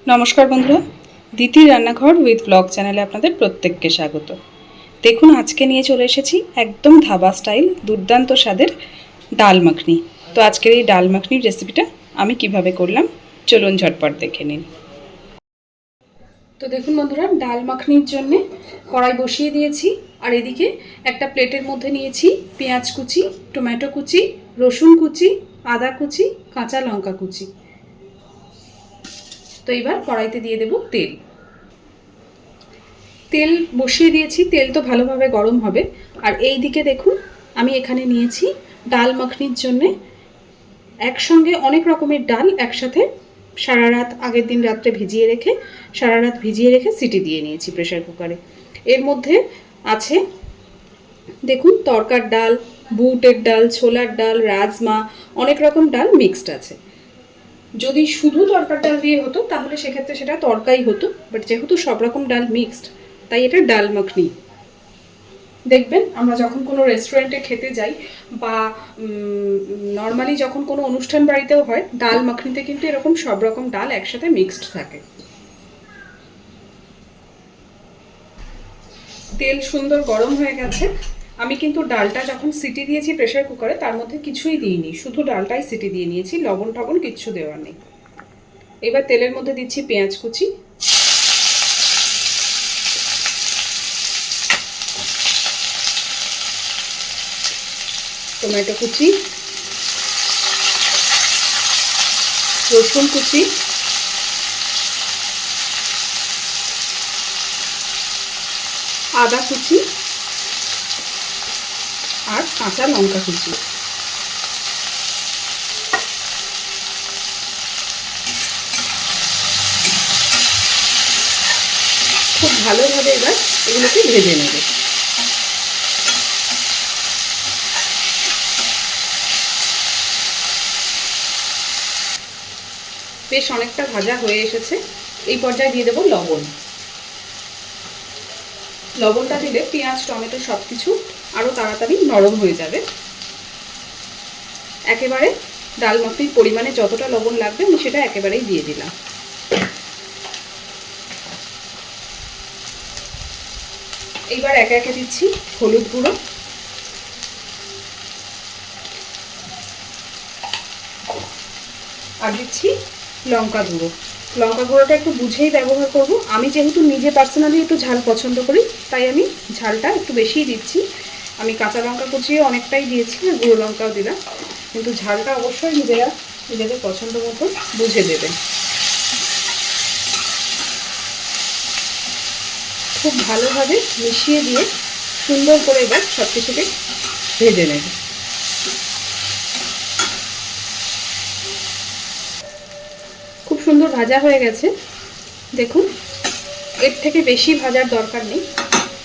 নমস্কার বন্ধুরা, দিতির রান্নাঘর উইথ ব্লগ চ্যানেলে আপনাদের প্রত্যেককে স্বাগত। দেখুন, আজকে নিয়ে চলে এসেছি একদম ধাবা স্টাইল দুর্দান্ত স্বাদের ডাল মাখনি। তো আজকের এই ডাল মাখনির রেসিপিটা আমি কিভাবে করলাম চলুন ঝটপট দেখে নিন। তো দেখুন বন্ধুরা, ডাল মাখনির জন্যে কড়াই বসিয়ে দিয়েছি, আর এদিকে একটা প্লেটের মধ্যে নিয়েছি পেঁয়াজ কুচি, টমেটো কুচি, রসুন কুচি, আদা কুচি, কাঁচা লঙ্কা কুচি। তো এবার কড়াইতে দিয়ে দেব তেল। তেল বসিয়ে দিয়েছি, তেল তো ভালোভাবে গরম হবে। আর এই দিকে দেখুন, আমি এখানে নিয়েছি ডাল মাখনির জন্যে একসঙ্গে অনেক রকমের ডাল একসাথে সারা রাত আগের দিন রাত্রে সারা রাত ভিজিয়ে রেখে সিটি দিয়ে নিয়েছি প্রেসার কুকারে। এর মধ্যে আছে দেখুন তরকার ডাল, বুটের ডাল, ছোলার ডাল, রাজমা, অনেক রকম ডাল মিক্সড আছে। যদি শুধু তরকার ডাল দিয়ে হতো তাহলে সেক্ষেত্রে সেটা তরকাই হতো, বাট যেহেতু সব রকম ডাল মিক্সড তাই এটা ডাল মাখনি। দেখবেন আমরা যখন কোনো রেস্টুরেন্টে খেতে যাই বা নর্মালি যখন কোনো অনুষ্ঠান বাড়িতেও হয়, ডাল মাখনিতে কিন্তু এরকম সব রকম ডাল একসাথে মিক্সড থাকে। তেল সুন্দর গরম হয়ে গেছে। আমি কিন্তু ডালটা যখন সিটি দিয়েছি প্রেসার কুকারে তার মধ্যে কিছুই দিইনি, শুধু ডালটাই সিটি দিয়ে নিয়েছি, লবণ টবণ কিচ্ছু দেওয়ার নেই। এবার তেলের মধ্যে দিচ্ছি পেঁয়াজ কুচি, টমেটো কুচি, রসুন কুচি, আদা কুচি আর কাঁচা লঙ্কা কুচি। খুব ভালোভাবে এবার এগুলোকে ভেজে নেবে। বেশ অনেকটা ভাজা হয়ে এসেছে। এই পর্যায়ে দিয়ে দেবো লবণ। লবণটা দিলে পেঁয়াজ টমেটো সব কিছু আরও তাড়াতাড়ি নরম হয়ে যাবে। একেবারে ডাল মাখনির পরিমাণে যতটা লবণ লাগবে আমি সেটা একেবারেই দিয়ে দিলাম। এইবার একে একে দিচ্ছি হলুদ গুঁড়ো, আর দিচ্ছি লঙ্কা গুঁড়ো। লঙ্কা গুঁড়োটা একটু বুঝেই ব্যবহার করব। আমি যেহেতু নিজে পার্সোনালি একটু ঝাল পছন্দ করি তাই আমি ঝালটা একটু বেশিই দিচ্ছি। আমি কাঁচা লঙ্কা কুচিয়ে অনেকটাই দিয়েছি, আর গুঁড়ো লঙ্কাও দিলাম, কিন্তু ঝালটা অবশ্যই নিজেদের পছন্দ মতো বুঝে দেবেন। খুব ভালোভাবে মিশিয়ে দিয়ে সুন্দর করে এবার সব কিছুকে ভেজে নেব। খুব সুন্দর ভাজা হয়ে গেছে দেখুন, এর থেকে বেশি ভাজার দরকার নেই।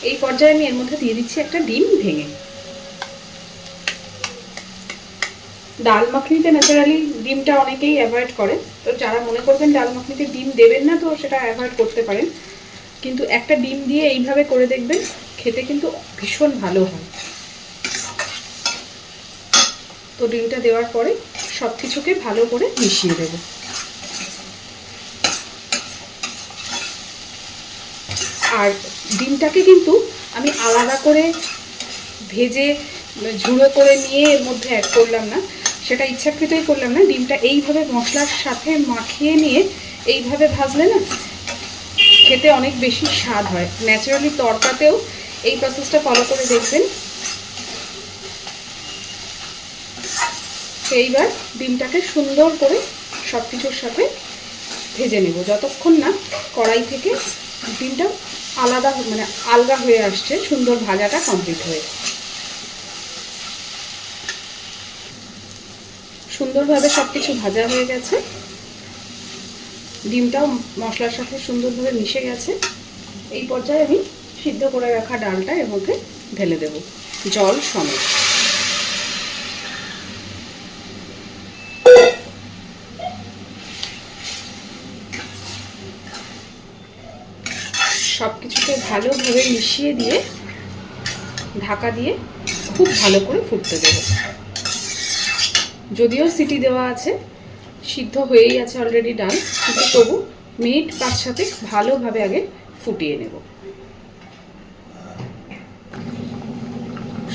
এই পর্যায়ে আমি এর মধ্যে দিয়ে দিচ্ছি একটা ডিম ভেঙে। ডাল মাখনিতে ন্যাচারালি ডিমটা অনেকেই অ্যাভয়েড করে, তো যারা মনে করবেন ডাল মাখনিতে ডিম দেবেন না তো সেটা অ্যাভয়েড করতে পারেন, কিন্তু একটা ডিম দিয়ে এইভাবে করে দেখবেন, খেতে কিন্তু ভীষণ ভালো হয়। তো ডিমটা দেওয়ার পরে সব কিছুকে ভালো করে মিশিয়ে দেব। আর ডিমটাকে কিন্তু আমি আলাদা করে ভেজে ঝুড়ো করে নিয়ে এর মধ্যে অ্যাড করলাম না, সেটা ইচ্ছাকৃতই করলাম না। ডিমটা এইভাবে মশলার সাথে মাখিয়ে নিয়ে এইভাবে ভাজলে না খেতে অনেক বেশি স্বাদ হয়। ন্যাচারালি তরকাতেও এই প্রসেসটা ফলো করে দেখবেন। এইবার ডিমটাকে সুন্দর করে সব কিছুর সাথে ভেজে নেব যতক্ষণ না কড়াই থেকে ডিমটা আলগা হয়ে আসছে, সুন্দর ভাজাটা কমপ্লিট হয়ে। সুন্দরভাবে সব কিছু ভাজা হয়ে গেছে, ডিমটাও মশলার সাথে সুন্দরভাবে মিশে গেছে। এই পর্যায়ে আমি সিদ্ধ করে রাখা ডালটা এর মধ্যে ঢেলে দেব জল সমেত। সব কিছুকে ভালোভাবে মিশিয়ে দিয়ে ঢাকা দিয়ে খুব ভালো করে ফুটতে দেব। যদিও সিটি দেওয়া আছে, সিদ্ধ হয়েই আছে অলরেডি ডাল, কিন্তু তবু মিনিট 5-7 ভালোভাবে আগে ফুটিয়ে নেব।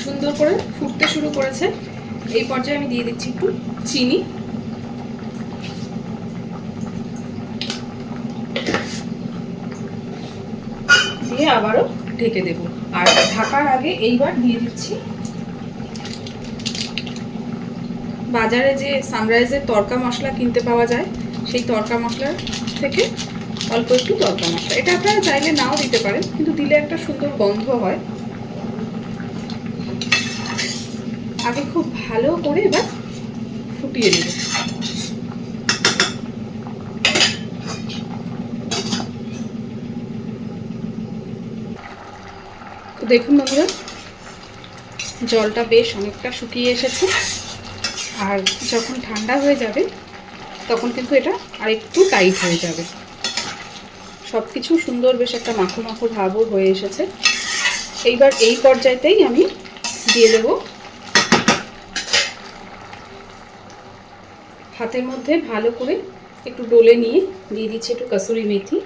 সুন্দর করে ফুটতে শুরু করেছে। এই পর্যায়ে আমি দিয়ে দিচ্ছি একটু চিনি। দিয়ে আবারও ঢেকে দেব। আর ঢাকার আগে এইবার দিয়ে দিচ্ছি বাজারে যে সানরাইজের তড়কা মশলা কিনতে পাওয়া যায়, সেই তড়কা মশলার থেকে অল্প একটু তড়কা মশলা। এটা আপনারা চাইলে নাও দিতে পারেন, কিন্তু দিলে একটা সুন্দর গন্ধ হয়। আগে খুব ভালো করে এবার ফুটিয়ে নেব। তো দেখুন বন্ধুরা, জলটা বেশ অনেকটা শুকিয়ে এসেছে। আর যখন ঠান্ডা হয়ে যাবে তখন কিন্তু এটা আরেকটু টাইট হয়ে যাবে। সব কিছু সুন্দর বেশ একটা মাখো মাখো ভাবও হয়ে এসেছে। এইবার এই পর্যায়েতেই আমি দিয়ে দেব হাতের মধ্যে ভালো করে একটু ডলে নিয়ে দিয়ে দিচ্ছি একটু কসুরি মেথি।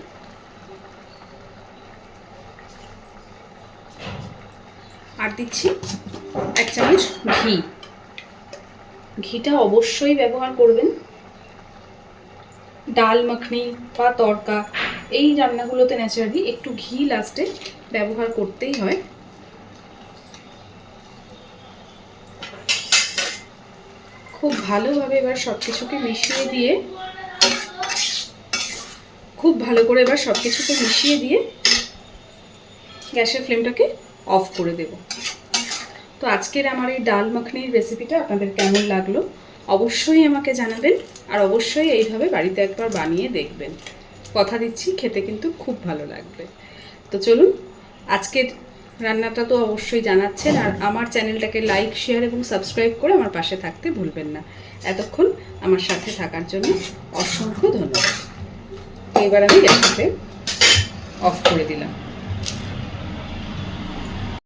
আর দিচ্ছি 1 চামচ ঘি। ঘিটা অবশ্যই ব্যবহার করবেন। ডাল মাখনি বা তড়কা এই রান্নাগুলোতে ন্যাচারালি একটু ঘি লাস্টে ব্যবহার করতেই হয়। খুব ভালোভাবে এবার সব কিছুকে মিশিয়ে দিয়ে গ্যাসের ফ্লেমটাকে অফ করে দেব। তো আজকের আমার এই ডাল মাখনির রেসিপিটা আপনাদের কেমন লাগলো অবশ্যই আমাকে জানাবেন। আর অবশ্যই এইভাবে বাড়িতে একবার বানিয়ে দেখবেন। কথা দিচ্ছি খেতে কিন্তু খুব ভালো লাগবে। তো চলুন, আজকের রান্নাটা তো অবশ্যই জানাচ্ছেন। আর আমার চ্যানেলটাকে লাইক, শেয়ার এবং সাবস্ক্রাইব করে আমার পাশে থাকতে ভুলবেন না। এতক্ষণ আমার সাথে থাকার জন্য অসংখ্য ধন্যবাদ। এবার আমি গ্যাসটা অফ করে দিলাম।